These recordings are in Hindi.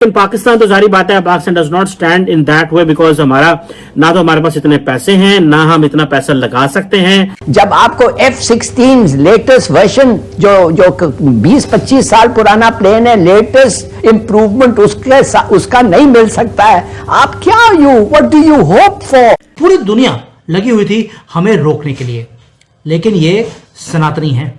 इन पाकिस्तान तो जारी बात है, Pakistan does not stand in that way because हमारा ना तो हमारे पास इतने पैसे हैं ना हम इतना पैसा लगा सकते हैं। जब आपको F-16 लेटेस्ट वर्जन जो 20-25 साल पुराना प्लेन है, लेटेस्ट इंप्रूवमेंट उसका नहीं मिल सकता है, आप क्या what do you hope for? पूरी दुनिया लगी हुई थी हमें रोकने के लिए, लेकिन ये सनातनी है,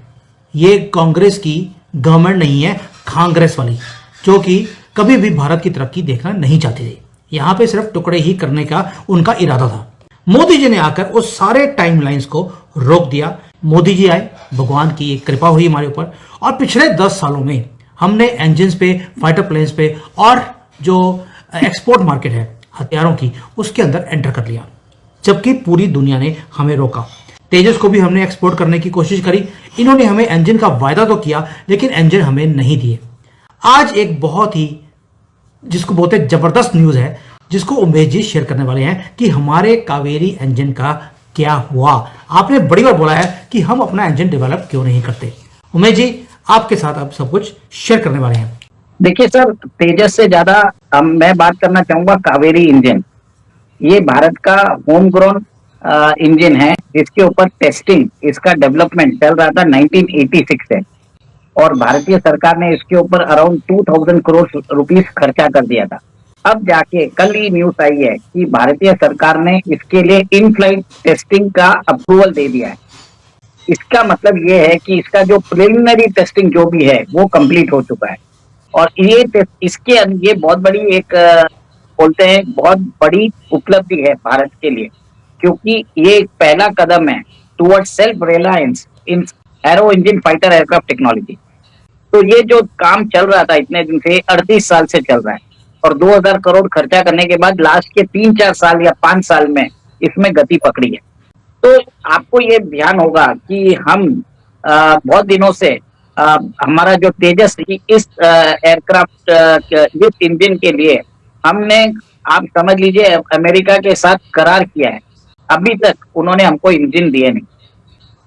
ये कांग्रेस की गवर्नमेंट नहीं है, कांग्रेस वाली, जो कि कभी भी भारत की तरक्की देखना नहीं चाहती थी। यहां पे सिर्फ टुकड़े ही करने का उनका इरादा था। मोदी जी ने आकर उस सारे टाइमलाइंस को रोक दिया। मोदी जी आए, भगवान की एक कृपा हुई हमारे ऊपर, और पिछले 10 सालों में हमने इंजन्स पे, फाइटर प्लेन्स पे और जो एक्सपोर्ट मार्केट है हथियारों की, उसके अंदर एंटर कर लिया, जबकि पूरी दुनिया ने हमें रोका। तेजस को भी हमने एक्सपोर्ट करने की कोशिश करी, इन्होंने हमें इंजन का वायदा तो किया लेकिन इंजन हमें नहीं दिए। आज एक बहुत ही, जिसको बोलते हैं जबरदस्त न्यूज है, जिसको उमेश जी शेयर करने वाले हैं कि हमारे कावेरी इंजन का क्या हुआ। आपने बड़ी बार बोला है कि हम अपना इंजन डेवलप क्यों नहीं करते। उमेश जी आपके साथ आप सब कुछ शेयर करने वाले हैं। देखिए सर, तेजस से ज्यादा मैं बात करना चाहूंगा कावेरी इंजन। ये भारत का होम ग्रोन इंजन है, जिसके ऊपर टेस्टिंग, इसका डेवलपमेंट चल रहा था 1986 से, और भारतीय सरकार ने इसके ऊपर अराउंड 2000 करोड़ रुपीस खर्चा कर दिया था। अब जाके कल ही न्यूज आई है कि भारतीय सरकार ने इसके लिए इन फ्लाइट टेस्टिंग का अप्रूवल दे दिया है। इसका मतलब ये है कि इसका जो प्रिलिमिनरी टेस्टिंग जो भी है वो कंप्लीट हो चुका है, और ये बहुत बड़ी एक बोलते हैं बहुत बड़ी उपलब्धि है भारत के लिए, क्योंकि ये एक पहला कदम है toward self reliance in aero engine fighter aircraft technology. तो ये जो काम चल रहा था इतने दिन से, 38 साल से चल रहा है, और 2000 करोड़ खर्चा करने के बाद लास्ट के 3-4 साल या 5 साल में इसमें गति पकड़ी है। तो आपको ये ध्यान होगा कि हम बहुत दिनों से हमारा जो तेजस इस एयरक्राफ्ट इस इंजन के लिए हमने, आप समझ लीजिए, अमेरिका के साथ करार किया है। अभी तक उन्होंने हमको इंजन दिए नहीं।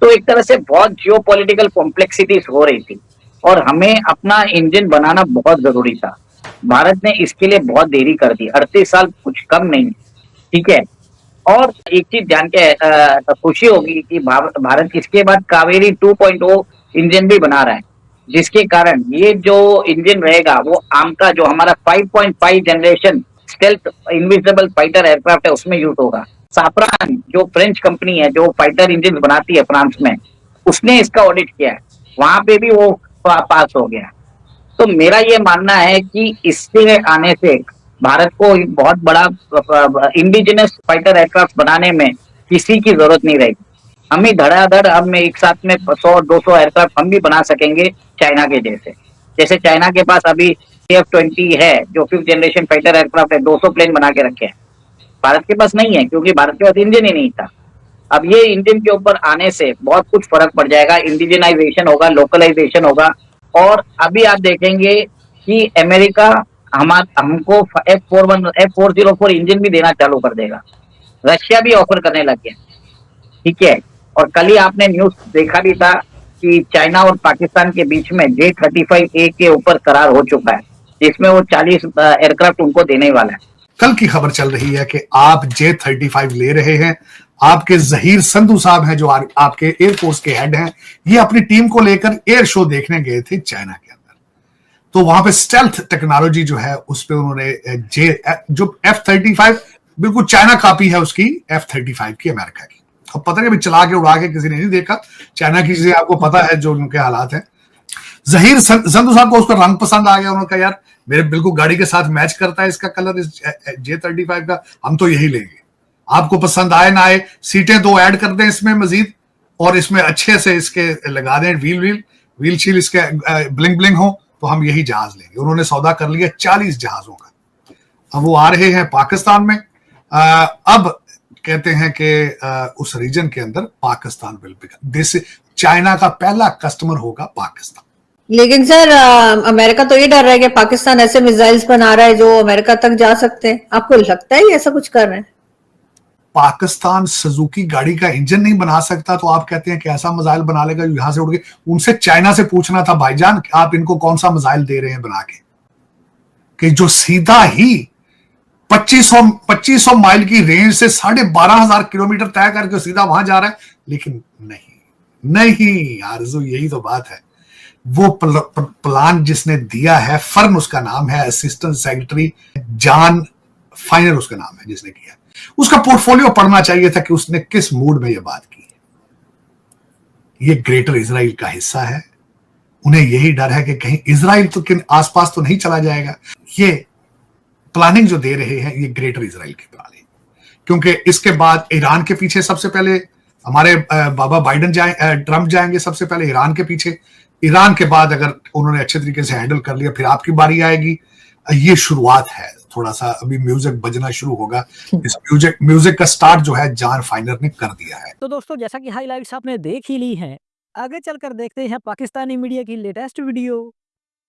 तो एक तरह से बहुत जियोपॉलिटिकल कॉम्प्लेक्सिटीज हो रही थी, और हमें अपना इंजन बनाना बहुत जरूरी था। भारत ने इसके लिए बहुत देरी कर दी, 38 साल कुछ कम नहीं, ठीक है। और एक चीज जान के खुशी होगी कि भारत इसके बाद कावेरी 2.0 इंजन भी बना रहा है, जिसके कारण ये जो इंजन रहेगा वो आम का जो हमारा 5.5 generation stealth invisible fighter aircraft है उसमें यूज होगा। साफरान जो फ्रेंच कंपनी है जो फाइटर इंजन बनाती है फ्रांस में, उसने इसका ऑडिट किया है, वहां पे भी वो पास हो गया। तो मेरा ये मानना है कि इसके आने से भारत को बहुत बड़ा इंडिजिनस फाइटर एयरक्राफ्ट बनाने में किसी की जरूरत नहीं रहेगी। हम ही धड़ाधड़ हम एक साथ में 100-200 एयरक्राफ्ट हम भी बना सकेंगे चाइना के जैसे चाइना के पास अभी CF-20 है जो 5th जनरेशन फाइटर एयरक्राफ्ट है, 200 प्लेन बना के रखे हैं। भारत के पास नहीं है, क्योंकि भारत के पास इंजन ही नहीं था। अब ये इंजन के ऊपर आने से बहुत कुछ फर्क पड़ जाएगा, इंडिजनाइजेशन होगा, लोकलाइजेशन होगा। और अभी आप देखेंगे कि अमेरिका हमको F404 इंजन भी देना चालू कर देगा, रशिया भी ऑफर करने लग गया, ठीक है। और कल ही आपने न्यूज देखा भी था कि चाइना और पाकिस्तान के बीच में J-35A के ऊपर करार हो चुका है, जिसमें वो 40 एयरक्राफ्ट उनको देने वाला है। कल की खबर चल रही है कि आप J-35 ले रहे हैं। आपके जहीर संधू साहब हैं जो आपके एयरफोर्स के हेड हैं, ये अपनी टीम को लेकर एयर शो देखने गए थे चाइना के अंदर। तो वहां पे स्टेल्थ टेक्नोलॉजी जो है उस पे उन्होंने जो F-35 बिल्कुल चाइना कॉपी है उसकी F-35 की, अमेरिका की। अब पता नहीं चला के उड़ा के किसी ने नहीं देखा, चाइना की चीजें आपको पता है जो उनके हालात हैं। जहीर संधू साहब को उसका रंग पसंद आ गया, उन्होंने कहा यार मेरे बिल्कुल गाड़ी के साथ मैच करता है इसका कलर, इस J-35 का, हम तो यही लेंगे। आपको पसंद आए ना आए, सीटें 2 ऐड कर दें इसमें मजीद, और इसमें अच्छे से इसके लगा दें व्हील शील इसके ब्लिंग ब्लिंग हो, तो हम यही जहाज लेंगे। उन्होंने सौदा कर लिया 40 जहाजों का। अब वो आ रहे हैं पाकिस्तान में। अब कहते हैं कि उस रीजन के अंदर पाकिस्तान विल बिकम, चाइना का पहला कस्टमर होगा पाकिस्तान। लेकिन सर अमेरिका तो ये डर रहा है कि पाकिस्तान ऐसे मिसाइल्स बना रहा है जो अमेरिका तक जा सकते हैं। आपको लगता है ये ऐसा कुछ कर रहे हैं? पाकिस्तान सुजुकी गाड़ी का इंजन नहीं बना सकता, तो आप कहते हैं कि ऐसा मिसाइल बना लेगा यहां से उड़ के? उनसे चाइना से पूछना था भाईजान आप इनको कौन सा मिसाइल दे रहे हैं बना के। कि जो सीधा ही 2500 माइल की रेंज से 12,500 किलोमीटर तय करके सीधा वहां जा रहा है, लेकिन नहीं आरज़ू, यही तो बात है। वो प्लान जिसने दिया है, फर्न उसका नाम है, असिस्टेंट सेक्रेटरी जॉन फाइनर उसका नाम है जिसने किया, उसका पोर्टफोलियो पढ़ना चाहिए था कि उसने किस मूड में ये बात की। ये ग्रेटर इजराइल का हिस्सा है, उन्हें यही डर है कि कहीं इजराइल तो किन आसपास तो नहीं चला जाएगा। ये प्लानिंग जो दे रहे हैं, ये ग्रेटर इजराइल की प्लानिंग, क्योंकि इसके बाद ईरान के पीछे सबसे पहले हमारे बाबा बाइडन ट्रंप जाएंगे सबसे पहले ईरान के पीछे। ईरान के बाद अगर उन्होंने अच्छे तरीके से हैंडल कर लिया, फिर आपकी बारी आएगी। ये शुरुआत है, थोड़ा सा अभी म्यूजिक बजना शुरू होगा। इस म्यूजिक का स्टार्ट जो है जॉन फाइनर ने कर दिया है। तो दोस्तों, जैसा कि हाइलाइट्स आपने देख ही ली हैं, आगे चलकर देखते हैं पाकिस्तानी मीडिया की लेटेस्ट वीडियो।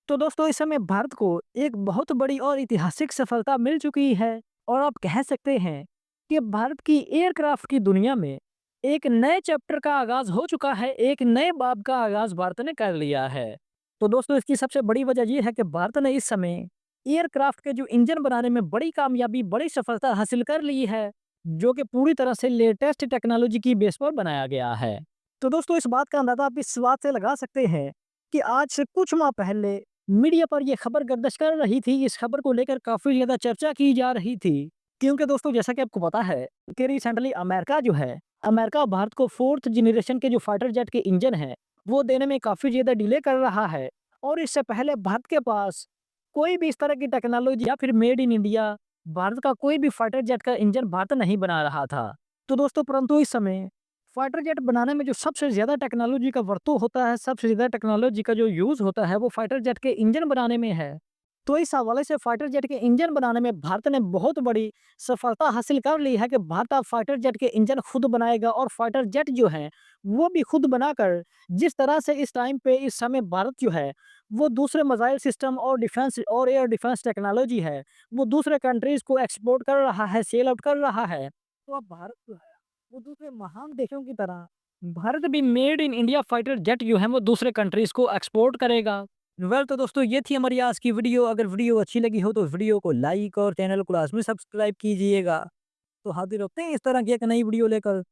तो दोस्तों, इस समय भारत को एक बहुत बड़ी और ऐतिहासिक सफलता मिल चुकी है और आप कह सकते हैं कि भारत की एयरक्राफ्ट की दुनिया में एक नए चैप्टर का आगाज हो चुका है, एक नए बाब का आगाज भारत ने कर लिया है। तो दोस्तों, इसकी सबसे बड़ी वजह यह है कि भारत ने इस समय एयरक्राफ्ट के जो इंजन बनाने में बड़ी कामयाबी, बड़ी सफलता हासिल कर ली है, जो कि पूरी तरह से लेटेस्ट टेक्नोलॉजी की बेस पर बनाया गया है। तो दोस्तों, इस बात का अंदाजा आप इस बात से लगा सकते हैं कि आज से कुछ माह पहले मीडिया पर यह खबर गर्दिश कर रही थी, इस खबर को लेकर काफ़ी ज़्यादा चर्चा की जा रही थी। क्योंकि दोस्तों, जैसा कि आपको पता है कि रिसेंटली अमेरिका भारत को 4th जनरेशन के जो फाइटर जेट के इंजन हैं, वो देने में काफ़ी ज़्यादा डिले कर रहा है। और इससे पहले भारत के पास कोई भी इस तरह की टेक्नोलॉजी या फिर मेड इन इंडिया भारत का कोई भी फाइटर जेट का इंजन भारत नहीं बना रहा था। तो दोस्तों, परंतु इस समय फाइटर जेट बनाने में जो सबसे ज़्यादा टेक्नोलॉजी का वरतू होता है, सबसे ज़्यादा टेक्नोलॉजी का जो यूज़ होता है, वो फाइटर जेट के इंजन बनाने में है। तो इस हवाले से फाइटर जेट के इंजन बनाने में भारत ने बहुत बड़ी सफलता हासिल कर ली है कि भारत अब फाइटर जेट के इंजन खुद बनाएगा और फाइटर जेट जो है वो भी खुद बनाकर, जिस तरह से इस टाइम पे इस समय भारत जो है वो दूसरे मिसाइल सिस्टम और डिफेंस और एयर डिफेंस टेक्नोलॉजी है वो दूसरे कंट्रीज को एक्सपोर्ट कर रहा है, सेल आउट कर रहा है। तो अब भारत जो है वो दूसरे महान देशों की तरह भारत भी made in India fighter jet जो है वो दूसरे कंट्रीज को एक्सपोर्ट करेगा। वेल, तो दोस्तों, ये थी हमारी आज की वीडियो। अगर वीडियो अच्छी लगी हो तो वीडियो को लाइक और चैनल को लाजमी सब्सक्राइब कीजिएगा। तो हाजिर होते हैं इस तरह की एक नई वीडियो लेकर।